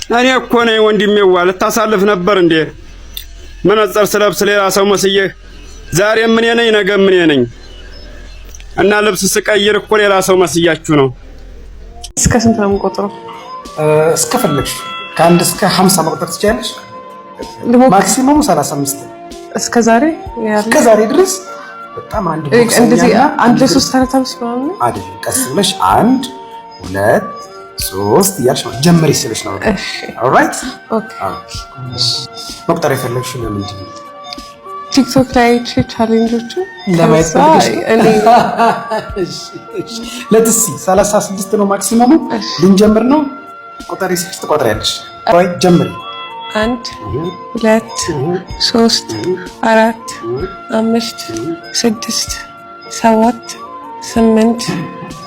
እኔ እኮ ነኝ ወንድሜዋ ልታሳልፍ ነበር እንዴ? መነጽር ስለብስ ሌላ ሰው መስዬ ዛሬ ምን ነኝ ነገ ምን ነኝ እና ልብስ ስቀይር እኮ ሌላ ሰው መስያችሁ ነው። እስከ ስንት ነው የምቆጥረው? እስከ ፈለግሽ ከአንድ እስከ 50 መቁጠር ትችያለሽ። ማክሲመሙ 35 እስከ ዛሬ ድረስ በጣም አንድ እንደዚህ አንድ ለሶስት ተረታብስ ማለት ነው አይደል? ቀስ ብለሽ 1 2 3 እያልሽ ነው ጀመሪ ስለሽ ነው። እሺ ኦልራይት ኦኬ። መቁጠር የፈለግሽው ለምንድን ነው? ቲክቶክ ላይ ቻሌንጆቹ ለማየት ፈልገሽ ለትሲ 36 ነው ማክሲመሙ። ልንጀምር ነው። ቁጥር ይስጥሽ ትቆጥሪያለሽ። ወይ ጀምሪ። 1 2 3 4 5 6 7 8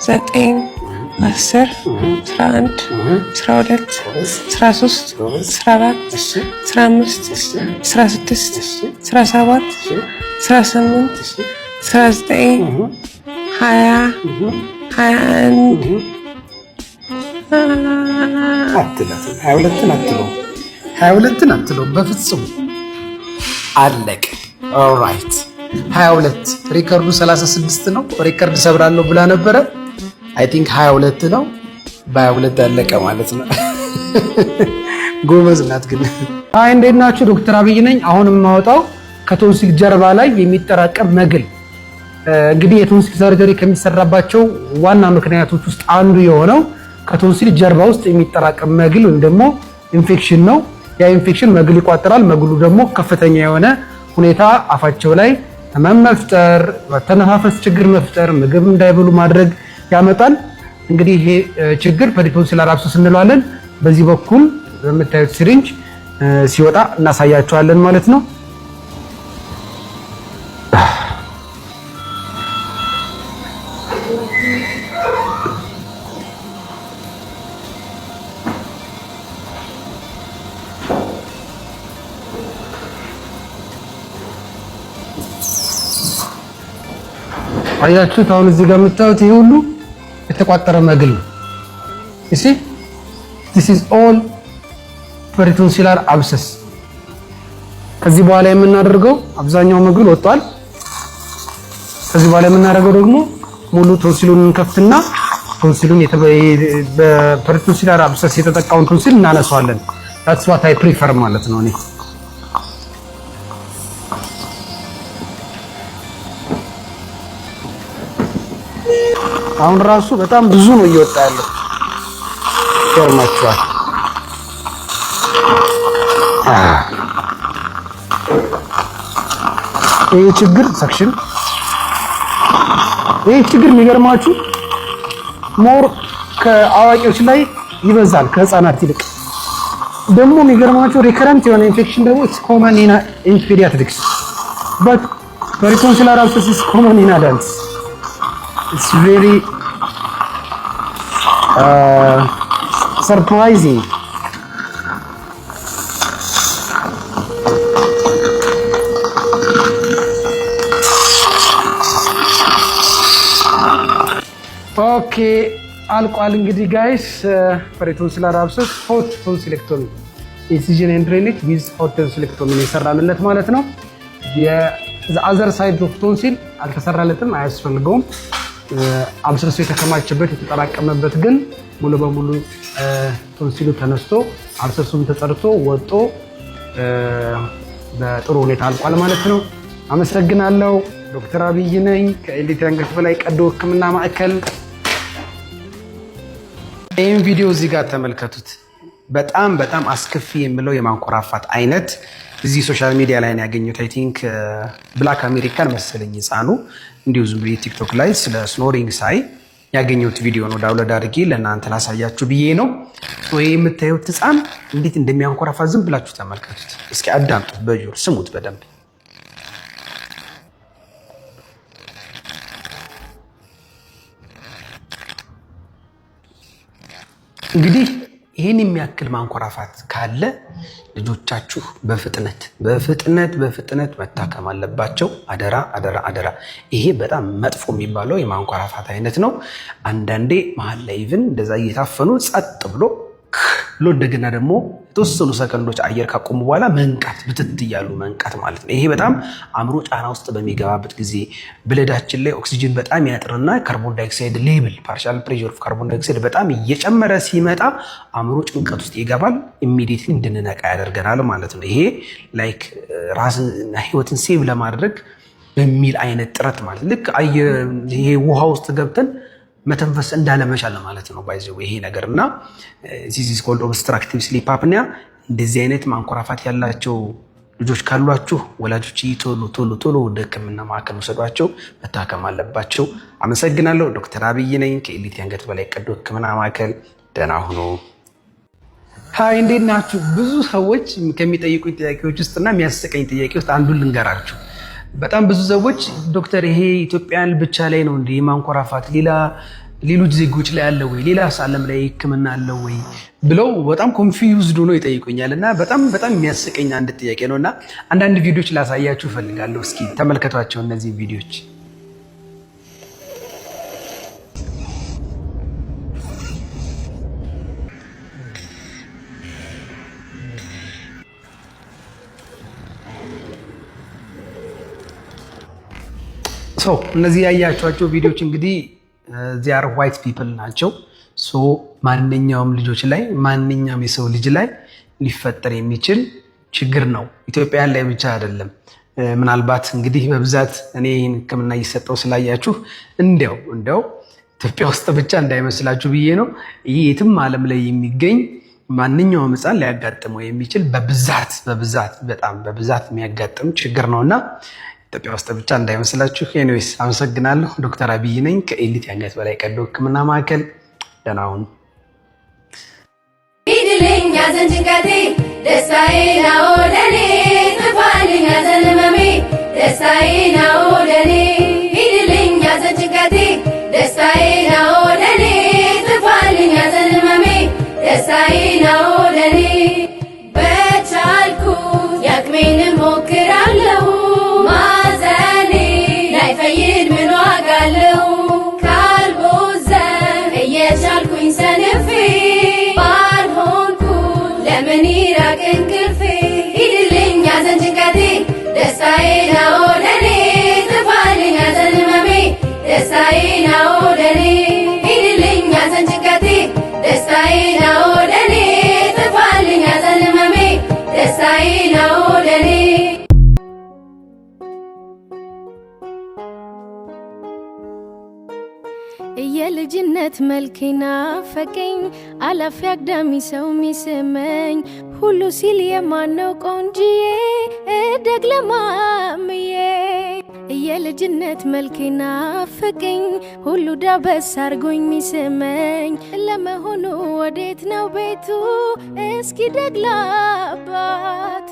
9 10 11 12 13 14 15 16 17 18 19 20 21 22 አትለው በፍጹም አለቀ። ኦልራይት 22 ሪከርዱ 36 ነው። ሪከርድ ሰብራለሁ ብላ ነበረ። አይ ቲንክ 22 ነው። በ22 አለቀ ማለት ነው። ጎበዝ ናት ግን። አይ እንዴት ናችሁ? ዶክተር አብይ ነኝ። አሁን የማወጣው ከቶንሲል ጀርባ ላይ የሚጠራቀም መግል። እንግዲህ የቶንሲል ሰርጀሪ ከሚሰራባቸው ዋና ምክንያቶች ውስጥ አንዱ የሆነው ከቶንሲል ጀርባ ውስጥ የሚጠራቀም መግል ወይም ደግሞ ኢንፌክሽን ነው። ያ ኢንፌክሽን መግል ይቋጥራል። መግሉ ደግሞ ከፍተኛ የሆነ ሁኔታ አፋቸው ላይ ህመም መፍጠር፣ መተነፋፈስ ችግር መፍጠር፣ ምግብ እንዳይበሉ ማድረግ ያመጣል። እንግዲህ ይሄ ችግር ፐሪቶንሲላር አብሰስ እንለዋለን። በዚህ በኩል በምታዩት ሲሪንጅ ሲወጣ እናሳያቸዋለን ማለት ነው። አያችሁት? አሁን እዚህ ጋር የምታዩት ይሄ ሁሉ የተቋጠረ መግል ነው። እሺ this is all peritonsillar abscess። ከዚህ በኋላ የምናደርገው አብዛኛው መግል ወጥቷል። ከዚህ በኋላ የምናደርገው ደግሞ ሙሉ ቶንሲሉን እንከፍትና ቶንሲሉን በperitonsillar abscess የተጠቃውን ቶንሲል እናነሳዋለን። that's what I prefer ማለት ነው እኔ። አሁን ራሱ በጣም ብዙ ነው እየወጣ ያለው ይገርማችኋል። ይሄ ችግር ሰክሽን የሚገርማችሁ ሞር ከአዋቂዎች ላይ ይበዛል ከህፃናት ይልቅ። ደግሞ የሚገርማችሁ ሪከረንት የሆነ ኢንፌክሽን ደግሞ it's common in pediatrics but peritonsillar abscess is common in adults. It's very surprising. ኦኬ አልቋል። እንግዲህ ጋይስ ፐሪቶንሲላር አብሰስ ሆት ቶንሲሌክቶሚ ኢንሲዥን ኤንድ ድሬኔጅ ዊዝ ሆት ቶንሲሌክቶሚ የሰራንለት ማለት ነው። የአዘር ሳይድ ኦፍ ቶንሲል አልተሰራለትም፣ አያስፈልገውም። አብሰሱ የተከማቸበት የተጠራቀመበት ግን ሙሉ በሙሉ ቶንሲሉ ተነስቶ አብሰሱም ተጸድቶ ወጦ በጥሩ ሁኔታ አልቋል ማለት ነው። አመሰግናለሁ። ዶክተር አብይ ነኝ ከኤሊት አንገት በላይ ቀዶ ሕክምና ማዕከል። ይህን ቪዲዮ እዚህ ጋር ተመልከቱት። በጣም አስከፊ የምለው የማንኮራፋት አይነት እዚህ ሶሻል ሚዲያ ላይ ነው ያገኘሁት። አይ ቲንክ ብላክ አሜሪካን መሰለኝ ህፃኑ እንዲሁ ዝም ብዬ ቲክቶክ ላይ ስለ ስኖሪንግ ሳይ ያገኘሁት ቪዲዮ ነው። ዳውንሎድ አድርጌ ለእናንተ ላሳያችሁ ብዬ ነው። ይህ የምታዩት ህፃን እንዴት እንደሚያንኮራፋ ዝም ብላችሁ ተመልከቱት። እስኪ አዳምጡት፣ በጆሮ ስሙት በደንብ። እንግዲህ ይህን የሚያክል ማንኮራፋት ካለ ልጆቻችሁ በፍጥነት መታከም አለባቸው። አደራ። ይሄ በጣም መጥፎ የሚባለው የማንኮራፋት አይነት ነው። አንዳንዴ መሀል ላይ ኢቭን እንደዛ እየታፈኑ ጸጥ ብሎ እንደገና ደግሞ የተወሰኑ ሰከንዶች አየር ካቆሙ በኋላ መንቃት፣ ብትት እያሉ መንቃት ማለት ነው። ይሄ በጣም አእምሮ ጫና ውስጥ በሚገባበት ጊዜ ብለዳችን ላይ ኦክሲጅን በጣም ያጥርና ካርቦን ዳይኦክሳይድ ሌቭል ፓርሻል ፕሬሸር ኦፍ ካርቦን ዳይኦክሳይድ በጣም እየጨመረ ሲመጣ አእምሮ ጭንቀት ውስጥ ይገባል። ኢሚዲየትሊ እንድንነቃ ያደርገናል ማለት ነው። ይሄ ላይክ ራስን ህይወትን ሴቭ ለማድረግ በሚል አይነት ጥረት ማለት ልክ ይሄ ውሃ ውስጥ ገብተን መተንፈስ እንዳለመቻል ማለት ነው ባይዘው ይሄ ነገርና this is called obstructive sleep apnea። እንደዚህ አይነት ማንኮራፋት ያላቸው ልጆች ካሏችሁ ወላጆች ቶሎ ወደ ህክምና ማዕከል ወሰዷቸው፣ መታከም አለባቸው። አመሰግናለሁ። ዶክተር አብይ ነኝ ከኤሊት የአንገት በላይ ቀዶ ህክምና ማዕከል። ደህና ሁኑ። ሃይ እንዴት ናችሁ? ብዙ ሰዎች ከሚጠይቁኝ ጥያቄዎች ውስጥና የሚያስቀኝ ጥያቄ ውስጥ አንዱን ልንገራችሁ። በጣም ብዙ ሰዎች ዶክተር ይሄ ኢትዮጵያን ብቻ ላይ ነው እንዴ ማንኮራፋት ሌሎች ዜጎች ላይ አለ ወይ ሌላ ዓለም ላይ ህክምና አለ ወይ ብለው በጣም ኮንፊውዝድ ሆኖ ይጠይቁኛል። እና በጣም የሚያስቀኝ አንድ ጥያቄ ነውና አንዳንድ ቪዲዮዎች ላሳያችሁ ፈልጋለሁ። እስኪ ተመልከቷቸው እነዚህ ቪዲዮዎች። እነዚህ ያያችኋቸው ቪዲዮዎች እንግዲህ they are white people ናቸው። ማንኛውም ልጆች ላይ ማንኛውም የሰው ልጅ ላይ ሊፈጠር የሚችል ችግር ነው። ኢትዮጵያን ላይ ብቻ አይደለም። ምናልባት እንግዲህ በብዛት እኔ ይህን ህክምና እየሰጠው ስላያችሁ እንዲያው ኢትዮጵያ ውስጥ ብቻ እንዳይመስላችሁ ብዬ ነው። ይህ የትም ዓለም ላይ የሚገኝ ማንኛውም ህፃን ሊያጋጥመው የሚችል በጣም በብዛት የሚያጋጥም ችግር ነውና ኢትዮጵያ ውስጥ ብቻ እንዳይመስላችሁ። ኤኒዌይስ አመሰግናለሁ። ዶክተር አብይ ነኝ ከኤሊት የአንገት በላይ ቀዶ ህክምና ማዕከል። ደህና ሁኑ። ሂድልኝ ያዘን ጭንቀቴ ደስታዬ ነው ለኔ፣ ጥፋልኝ ያዘን ህመሜ ደስታዬ ነው ለኔ። ሂድልኝ ያዘን ጭንቀቴ ደስታዬ ነው ለኔ፣ ጥፋልኝ ያዘን ህመሜ ደስታዬ ነው ለኔ። በቻልኩ ያቅሜን ሞክራለሁ ማዘኔ ላይፈይድ ምን ዋጋ አለው? ካልቦዘን እየቻልኩኝ ሰንፌ ባልሆንኩ ለምን ይራቅ እንቅልፌ? ሂድልኝ ያዘን ጭንቀቴ ደስታዬ ነው ለኔ፣ ጥፋልኝ ያዘን ህመሜ ደስታዬ ነው ለኔ። ሂድልኝ ያዘን ጭንቀቴ ደስታዬ ነው ለኔ፣ ጥፋልኝ ያዘን ህመሜ ደስታዬ ነው ለኔ። የልጅነት መልኬ ናፈቀኝ፣ አላፊ አግዳሚ ሰው ሚስመኝ፣ ሁሉ ሲል የማነው ቆንጅዬ እደግ ለማምዬ። የልጅነት መልኬ ናፈቀኝ፣ ሁሉ ዳበስ አርጎኝ ሚስመኝ፣ ለመሆኑ ወዴት ነው ቤቱ? እስኪ ደግ ለአባቱ።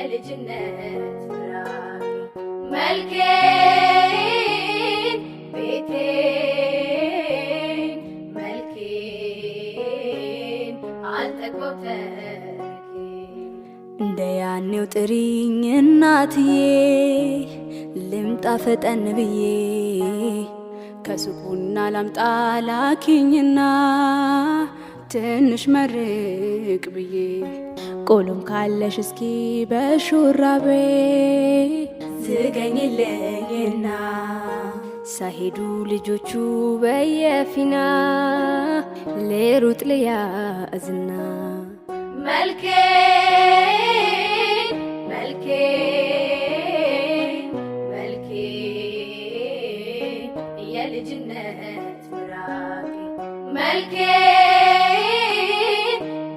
የልጅነት ፍራቄ መልኬን ቤቴን መልኬን አልጠግበው ተርኬን። እንደ ያኔው ጥሪኝ እናትዬ ልምጣ ፈጠን ብዬ ከሱቁና ላምጣ ላኪኝና ትንሽ መርቅ ብዬ ቆሎም ካለሽ እስኪ በሹራቤ ትገኝልኝና ሳይሄዱ ልጆቹ በየፊና ልሩጥ ልያዝና መልኬን የልጅነት ምራቄ መልኬን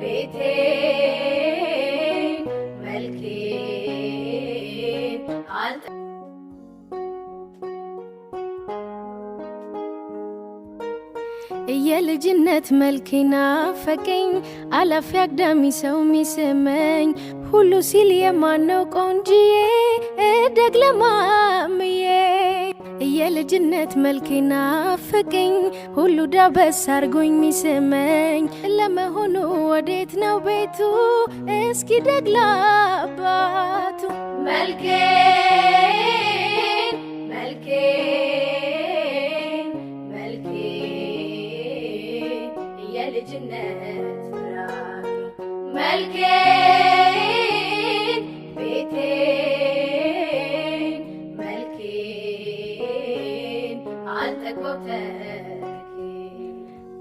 ቤቴን መልኬን የልጅነት መልኬ ናፈቀኝ፣ አላፊ አግዳሚ ሰው ሚስመኝ፣ ሁሉ ሲል የማነው ቆንጅዬ እደግ ለማምዬ። የልጅነት መልኬ ናፈቀኝ፣ ሁሉ ዳበስ አርጎኝ ሚስመኝ፣ ለመሆኑ ወዴት ነው ቤቱ? እስኪ ደግ ለአባቱ። መልኬን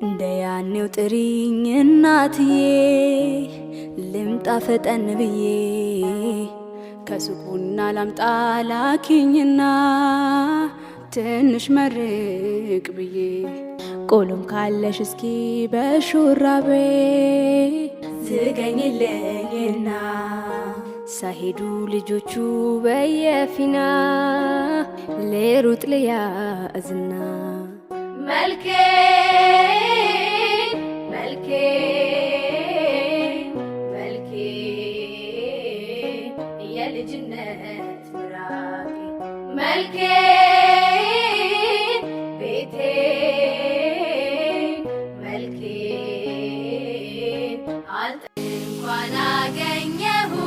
እንደ ያኔው ጥሪኝ እናትዬ ልምጣ ፈጠን ብዬ ከሱቁና ላምጣ ላኪኝና ትንሽ መርቅ ብዬ ቆሎም ካለሽ እስኪ በሹራቤ ትገኝልኝና ሳይሄዱ ልጆቹ በየፊና ልሩጥ ልያዝና መልኬ መልኬ መልኬ የልጅነት ምራቄ መልኬ ቤቴ መልኬ እንኳን አገኘሁሽ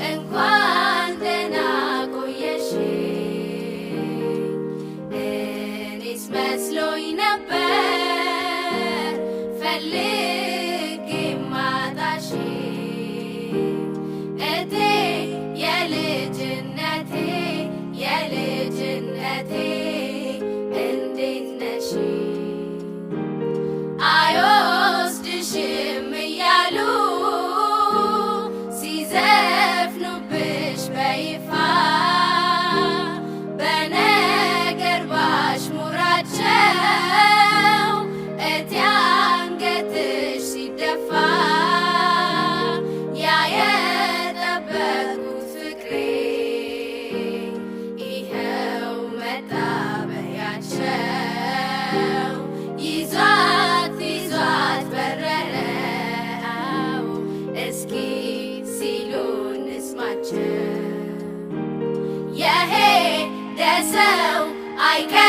እንኳን ደህና ቆየሽ እኔስ መስሎኝ ነበር ፈልጌ ማጣሽ እቴ የልጅነቴ የልጅነቴ እንዴት ነሽ አይወስድሽም እያሉ ሲዘፍኑብሽ በይፋ በነገር ባሽሙራቸው እቴ አንገትሽ ሲደፋ ያ የጠበቁት ፍቅሬ ይኸው መጣ በያቸው ይዟት ይዟት በረረው እስኪ ሲሉን እስማቸው የሄደ ሰው አይቀር